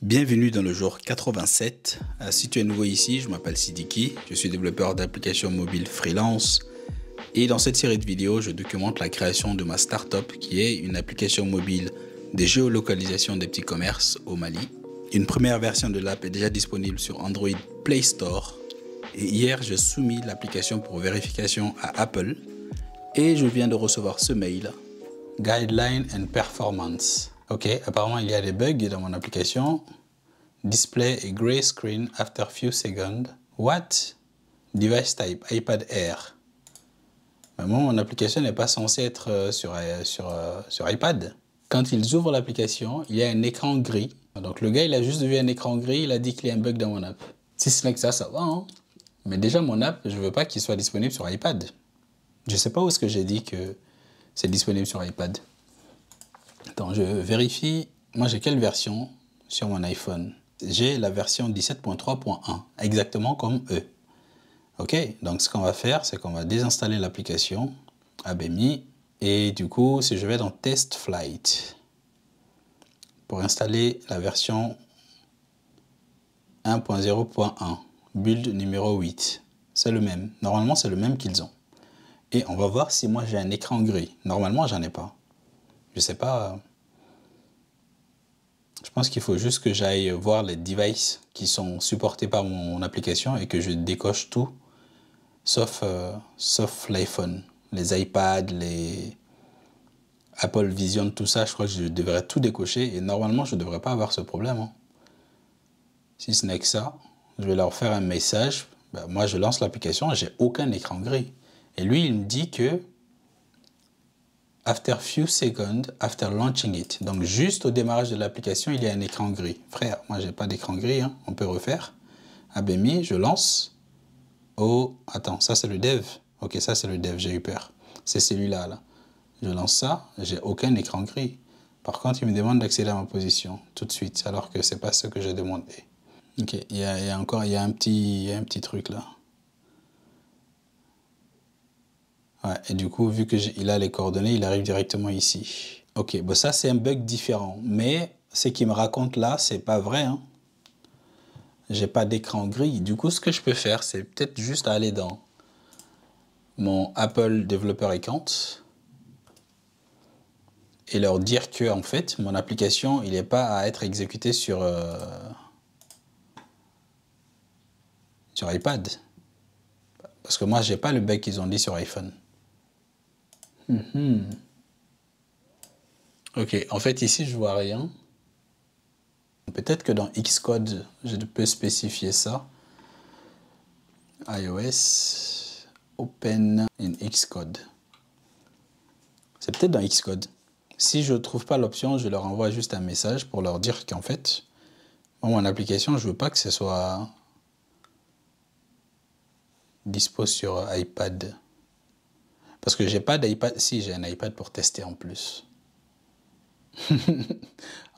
Bienvenue dans le jour 87. Si tu es nouveau ici, je m'appelle Sidiki, je suis développeur d'applications mobiles freelance et dans cette série de vidéos, je documente la création de ma startup qui est une application mobile de géolocalisation des petits commerces au Mali. Une première version de l'app est déjà disponible sur Android Play Store et hier, j'ai soumis l'application pour vérification à Apple et je viens de recevoir ce mail. Guideline and Performance. Ok, apparemment il y a des bugs dans mon application. Display a gray screen after few seconds. What? Device type, iPad Air. Mais moi, mon application n'est pas censée être sur iPad. Quand ils ouvrent l'application, il y a un écran gris. Donc le gars, il a juste vu un écran gris, il a dit qu'il y a un bug dans mon app. Si ce n'est que ça va, hein. Mais déjà, mon app, je ne veux pas qu'il soit disponible sur iPad. Je ne sais pas où est-ce que j'ai dit que c'est disponible sur iPad. Attends, je vérifie. Moi, j'ai quelle version sur mon iPhone? J'ai la version 17.3.1, exactement comme eux. Ok, donc ce qu'on va faire, c'est qu'on va désinstaller l'application ABMI. Et du coup, si je vais dans Test Flight, pour installer la version 1.0.1, build numéro 8, c'est le même. Normalement, c'est le même qu'ils ont. Et on va voir si moi j'ai un écran gris. Normalement, j'en ai pas. Je sais pas. Je pense qu'il faut juste que j'aille voir les devices qui sont supportés par mon application et que je décoche tout, sauf l'iPhone. Les iPads, les Apple Vision, tout ça, je crois que je devrais tout décocher et normalement, je ne devrais pas avoir ce problème. Hein. Si ce n'est que ça, je vais leur faire un message. Ben, moi, je lance l'application et j'ai aucun écran gris. Et lui, il me dit que after few seconds, after launching it. Donc, juste au démarrage de l'application, il y a un écran gris. Frère, moi, j'ai pas d'écran gris. Hein. On peut refaire. ABMI, je lance. Oh, attends, ça, c'est le dev. Ok, ça, c'est le dev. J'ai eu peur. C'est celui-là, là. Je lance ça. J'ai aucun écran gris. Par contre, il me demande d'accéder à ma position tout de suite, alors que c'est pas ce que j'ai demandé. Ok, il y a un petit truc, là. Ouais, et du coup, vu qu'il a les coordonnées, il arrive directement ici. Ok, bon ça c'est un bug différent. Mais ce qu'il me raconte là, c'est pas vrai. Hein. J'ai pas d'écran gris. Du coup, ce que je peux faire, c'est peut-être juste aller dans mon Apple Developer Account et leur dire que en fait, mon application, il n'est pas à être exécuté sur iPad. Parce que moi, j'ai pas le bug qu'ils ont dit sur iPhone. Ok, en fait, ici, je vois rien. Peut-être que dans Xcode, je peux spécifier ça. iOS, Open in Xcode. C'est peut-être dans Xcode. Si je ne trouve pas l'option, je leur envoie juste un message pour leur dire qu'en fait, mon application, je ne veux pas que ce soit dispo sur iPad. Parce que j'ai pas d'iPad. Si, j'ai un iPad pour tester en plus.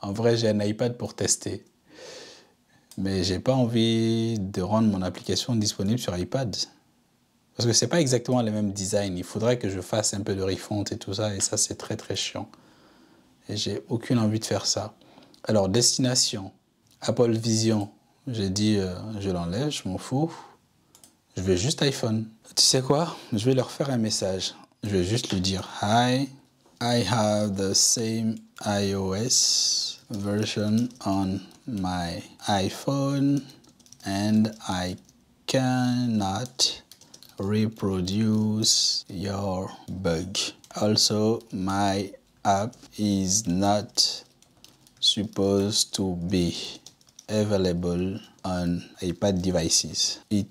En vrai, j'ai un iPad pour tester. Mais j'ai pas envie de rendre mon application disponible sur iPad. Parce que c'est pas exactement le même design. Il faudrait que je fasse un peu de refonte et tout ça. Et ça, c'est très, très chiant. Et j'ai aucune envie de faire ça. Alors, destination. Apple Vision. J'ai dit, je l'enlève, je m'en fous. Je veux juste iPhone. Tu sais quoi? Je vais leur faire un message. Je vais juste lui dire, Hi, I have the same iOS version on my iPhone and I cannot reproduce your bug. Also, my app is not supposed to be available on iPad devices. It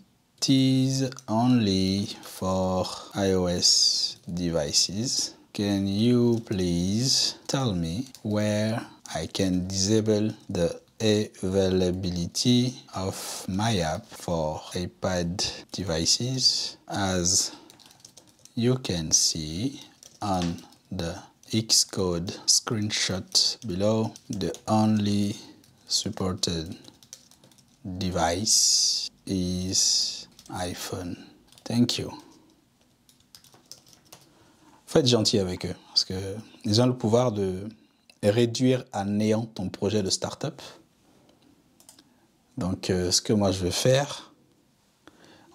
is only for iOS devices. Can you please tell me where I can disable the availability of my app for iPad devices? As you can see on the Xcode screenshot below, the only supported device is iPhone. Thank you. Faut être gentil avec eux parce qu'ils ont le pouvoir de réduire à néant ton projet de start-up Donc, ce que moi je vais faire,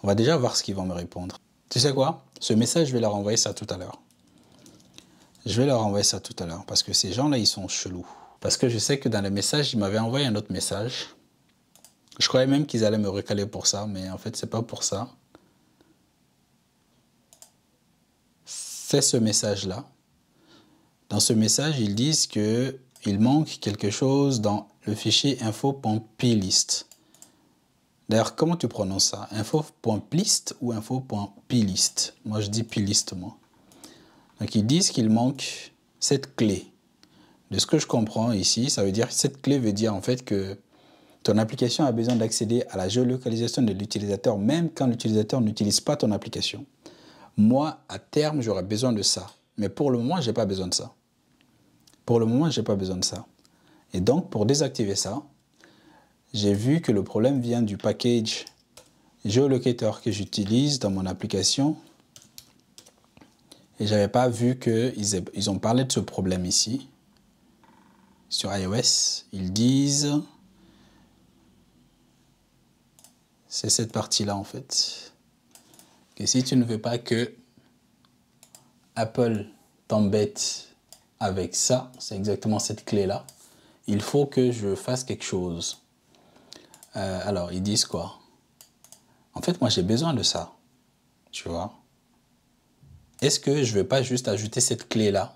on va déjà voir ce qu'ils vont me répondre. Tu sais quoi? Ce message, je vais leur envoyer ça tout à l'heure. Je vais leur envoyer ça tout à l'heure parce que ces gens-là, ils sont chelous. Parce que je sais que dans le message, ils m'avaient envoyé un autre message. Je croyais même qu'ils allaient me recaler pour ça, mais en fait, c'est pas pour ça. C'est ce message-là. Dans ce message, ils disent qu'il manque quelque chose dans le fichier info.plist. D'ailleurs, comment tu prononces ça? Info.plist ou info.plist? Moi, je dis plist, moi. Donc, ils disent qu'il manque cette clé. De ce que je comprends ici, ça veut dire que cette clé veut dire en fait que ton application a besoin d'accéder à la géolocalisation de l'utilisateur, même quand l'utilisateur n'utilise pas ton application. Moi, à terme, j'aurais besoin de ça. Mais pour le moment, je n'ai pas besoin de ça. Pour le moment, je n'ai pas besoin de ça. Et donc, pour désactiver ça, j'ai vu que le problème vient du package géolocator que j'utilise dans mon application. Et je n'avais pas vu qu'ils ont parlé de ce problème ici. Sur iOS, ils disent... C'est cette partie-là, en fait. Que si tu ne veux pas que Apple t'embête avec ça, c'est exactement cette clé-là, il faut que je fasse quelque chose. Alors, ils disent quoi? En fait, moi, j'ai besoin de ça. Tu vois? Est-ce que je ne vais pas juste ajouter cette clé-là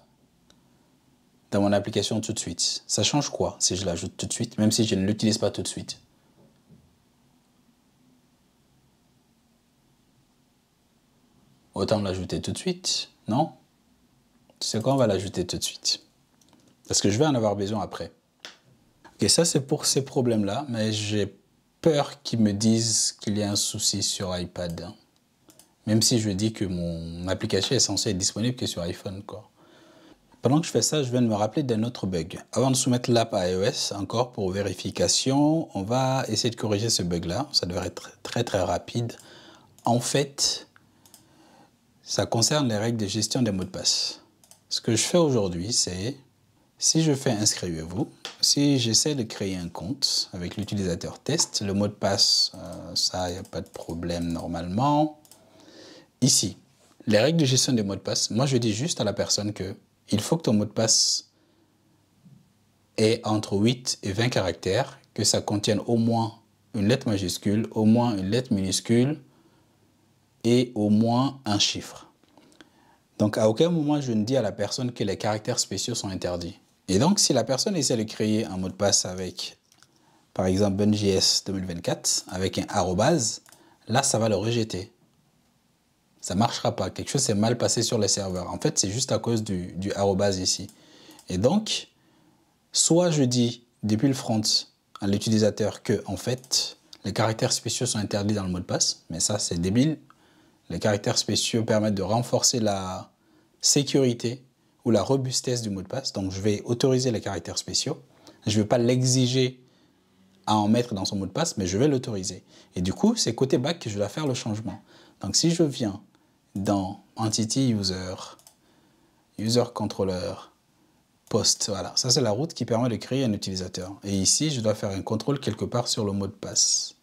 dans mon application tout de suite? Ça change quoi si je l'ajoute tout de suite, même si je ne l'utilise pas tout de suite? Autant l'ajouter tout de suite, non? Tu sais quoi, on va l'ajouter tout de suite. Parce que je vais en avoir besoin après. Ok, ça c'est pour ces problèmes-là, mais j'ai peur qu'ils me disent qu'il y a un souci sur iPad. Même si je dis que mon application est censée être disponible que sur iPhone, quoi. Pendant que je fais ça, je viens de me rappeler d'un autre bug. Avant de soumettre l'app à iOS, encore pour vérification, on va essayer de corriger ce bug-là. Ça devrait être très très rapide. En fait, ça concerne les règles de gestion des mots de passe. Ce que je fais aujourd'hui, c'est, si je fais inscrivez-vous, si j'essaie de créer un compte avec l'utilisateur test, le mot de passe, ça, il n'y a pas de problème normalement. Ici, les règles de gestion des mots de passe, moi je dis juste à la personne que il faut que ton mot de passe ait entre 8 et 20 caractères, que ça contienne au moins une lettre majuscule, au moins une lettre minuscule, et au moins un chiffre. Donc, à aucun moment, je ne dis à la personne que les caractères spéciaux sont interdits. Et donc, si la personne essaie de créer un mot de passe avec, par exemple, BunJS 2024, avec un arrobase, là, ça va le rejeter. Ça ne marchera pas. Quelque chose s'est mal passé sur les serveurs. En fait, c'est juste à cause du arrobase ici. Et donc, soit je dis depuis le front à l'utilisateur que, en fait, les caractères spéciaux sont interdits dans le mot de passe, mais ça, c'est débile. Les caractères spéciaux permettent de renforcer la sécurité ou la robustesse du mot de passe. Donc, je vais autoriser les caractères spéciaux. Je ne vais pas l'exiger à en mettre dans son mot de passe, mais je vais l'autoriser. Et du coup, c'est côté back que je dois faire le changement. Donc, si je viens dans Entity User, User Controller, Post, voilà. Ça, c'est la route qui permet de créer un utilisateur. Et ici, je dois faire un contrôle quelque part sur le mot de passe.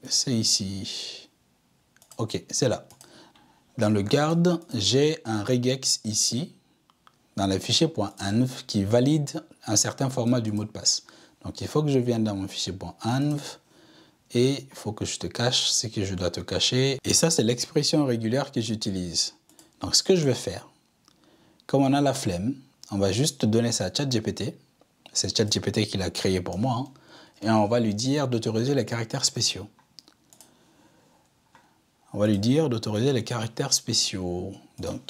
C'est ici. Ok, c'est là. Dans le garde, j'ai un regex ici, dans le fichier .env, qui valide un certain format du mot de passe. Donc, il faut que je vienne dans mon fichier .env et il faut que je te cache ce que je dois te cacher. Et ça, c'est l'expression régulière que j'utilise. Donc, ce que je vais faire, comme on a la flemme, on va juste donner ça à ChatGPT. C'est ChatGPT qui l'a créé pour moi. Hein. Et on va lui dire d'autoriser les caractères spéciaux. On va lui dire d'autoriser les caractères spéciaux. Donc,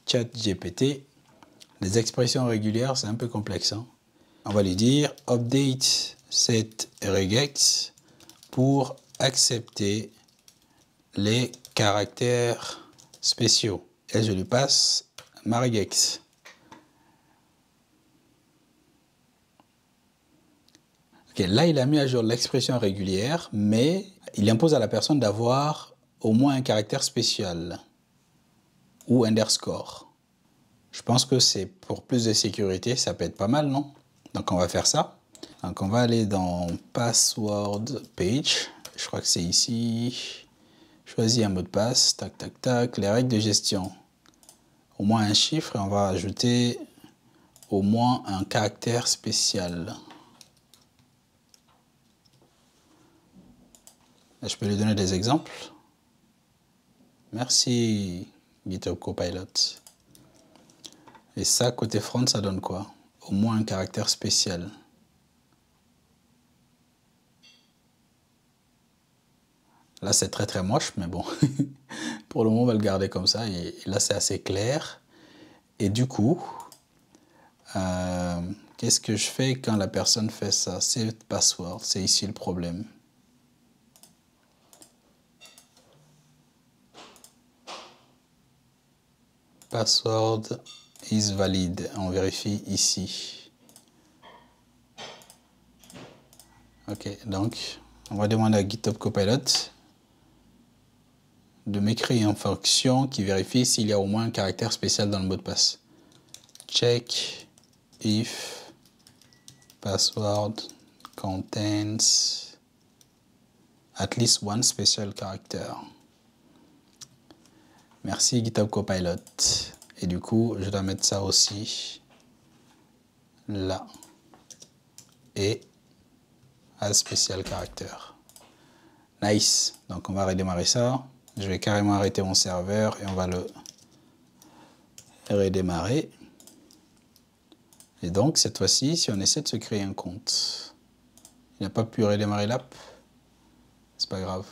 ChatGPT, les expressions régulières, c'est un peu complexe. Hein. On va lui dire update set regex pour accepter les caractères spéciaux. Et je lui passe ma regex. Okay, là, il a mis à jour l'expression régulière, mais il impose à la personne d'avoir au moins un caractère spécial ou underscore. Je pense que c'est pour plus de sécurité, ça peut être pas mal, non? Donc on va faire ça. Donc on va aller dans Password Page. Je crois que c'est ici. Choisis un mot de passe. Tac, tac, tac. Les règles de gestion. Au moins un chiffre et on va ajouter au moins un caractère spécial. Je peux lui donner des exemples. Merci GitHub Copilot. Et ça, côté front, ça donne quoi? Au moins un caractère spécial. Là, c'est très très moche, mais bon. Pour le moment, on va le garder comme ça. Et là, c'est assez clair. Et du coup, qu'est-ce que je fais quand la personne fait ça? Save password, c'est ici le problème. Password is valid. On vérifie ici. Ok, donc on va demander à GitHub Copilot de m'écrire une fonction qui vérifie s'il y a au moins un caractère spécial dans le mot de passe. Check if password contains at least one special character. Merci GitHub Copilot. Et du coup, je dois mettre ça aussi là. Et as special character. Nice. Donc on va redémarrer ça. Je vais carrément arrêter mon serveur et on va le redémarrer. Et donc cette fois-ci, si on essaie de se créer un compte, il n'a pas pu redémarrer l'app. C'est pas grave.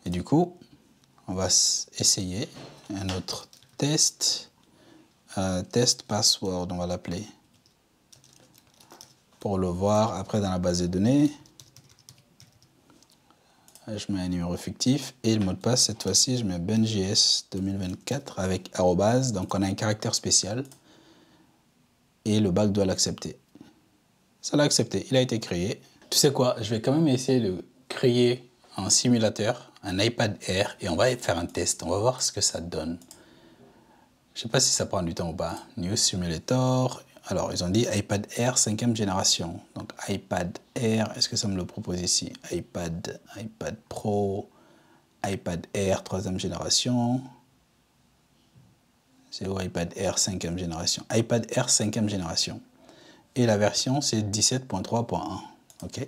Et du coup, on va essayer un autre test. Test password, on va l'appeler. Pour le voir après dans la base de données. Je mets un numéro fictif et le mot de passe, cette fois-ci, je mets benjs 2024 avec arrobase. Donc, on a un caractère spécial et le bac doit l'accepter. Ça l'a accepté, il a été créé. Tu sais quoi, je vais quand même essayer de créer un simulateur, un iPad Air, et on va faire un test. On va voir ce que ça donne. Je ne sais pas si ça prend du temps ou pas. New Simulator. Alors, ils ont dit iPad Air 5e génération. Donc, iPad Air, est-ce que ça me le propose ici? iPad Pro, iPad Air 3e génération. C'est où iPad Air 5e génération? iPad Air 5e génération. Et la version, c'est 17.3.1. OK.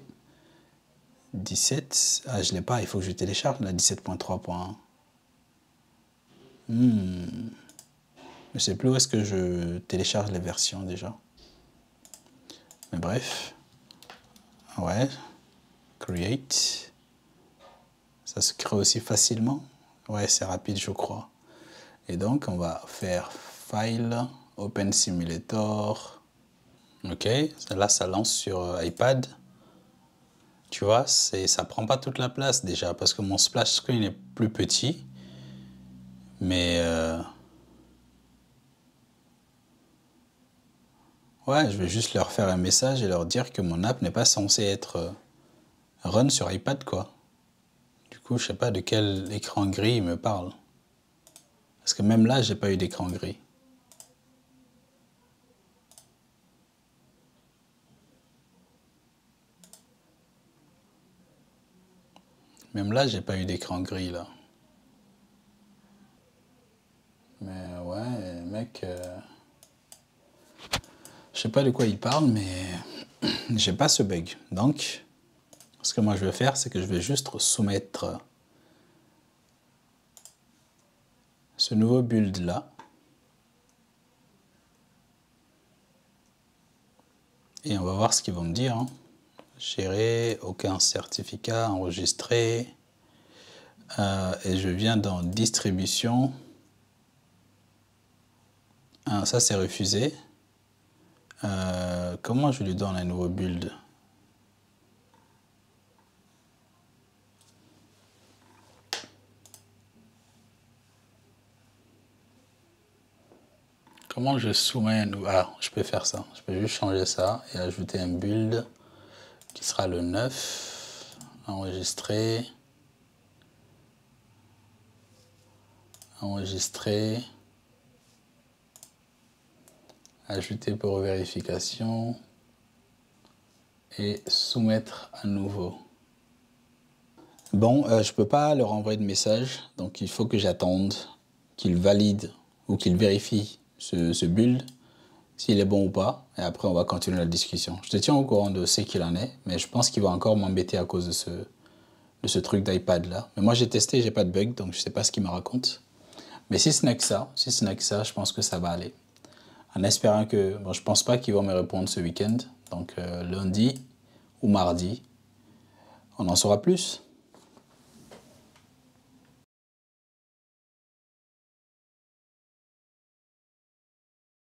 17. Ah, je ne l'ai pas. Il faut que je télécharge la 17.3.1. Je ne sais plus où est-ce que je télécharge les versions déjà. Mais bref. Ouais. Create. Ça se crée aussi facilement. Ouais, c'est rapide, je crois. Et donc, on va faire File, Open Simulator. OK. Là, ça lance sur iPad. Tu vois, ça prend pas toute la place déjà parce que mon splash screen est plus petit. Mais ouais, je vais juste leur faire un message et leur dire que mon app n'est pas censée être run sur iPad, quoi. Du coup, je sais pas de quel écran gris il me parle. Parce que même là, j'ai pas eu d'écran gris. Même là, j'ai pas eu d'écran gris, là. Mais ouais, mec... je sais pas de quoi il parle, mais j'ai pas ce bug. Donc, ce que moi je vais faire, c'est que je vais juste soumettre ce nouveau build là. Et on va voir ce qu'ils vont me dire. Hein. Gérer, aucun certificat enregistré. Et je viens dans distribution. Ah, ça c'est refusé. Comment je lui donne un nouveau build? Comment je soumets un nouveau... Ah, je peux faire ça. Je peux juste changer ça et ajouter un build qui sera le 9. Enregistrer. Enregistrer. ajouter pour vérification et soumettre à nouveau. Bon, je ne peux pas leur envoyer de message, donc il faut que j'attende qu'ils valident ou qu'ils vérifient ce build, s'il est bon ou pas, et après on va continuer la discussion. Je te tiens au courant de ce qu'il en est, mais je pense qu'il va encore m'embêter à cause de ce truc d'iPad là. Mais moi j'ai testé, j'ai pas de bug, donc je sais pas ce qu'il me raconte. Mais si ce n'est que ça, je pense que ça va aller. En espérant que, bon, je pense pas qu'ils vont me répondre ce week-end, donc lundi ou mardi, on en saura plus.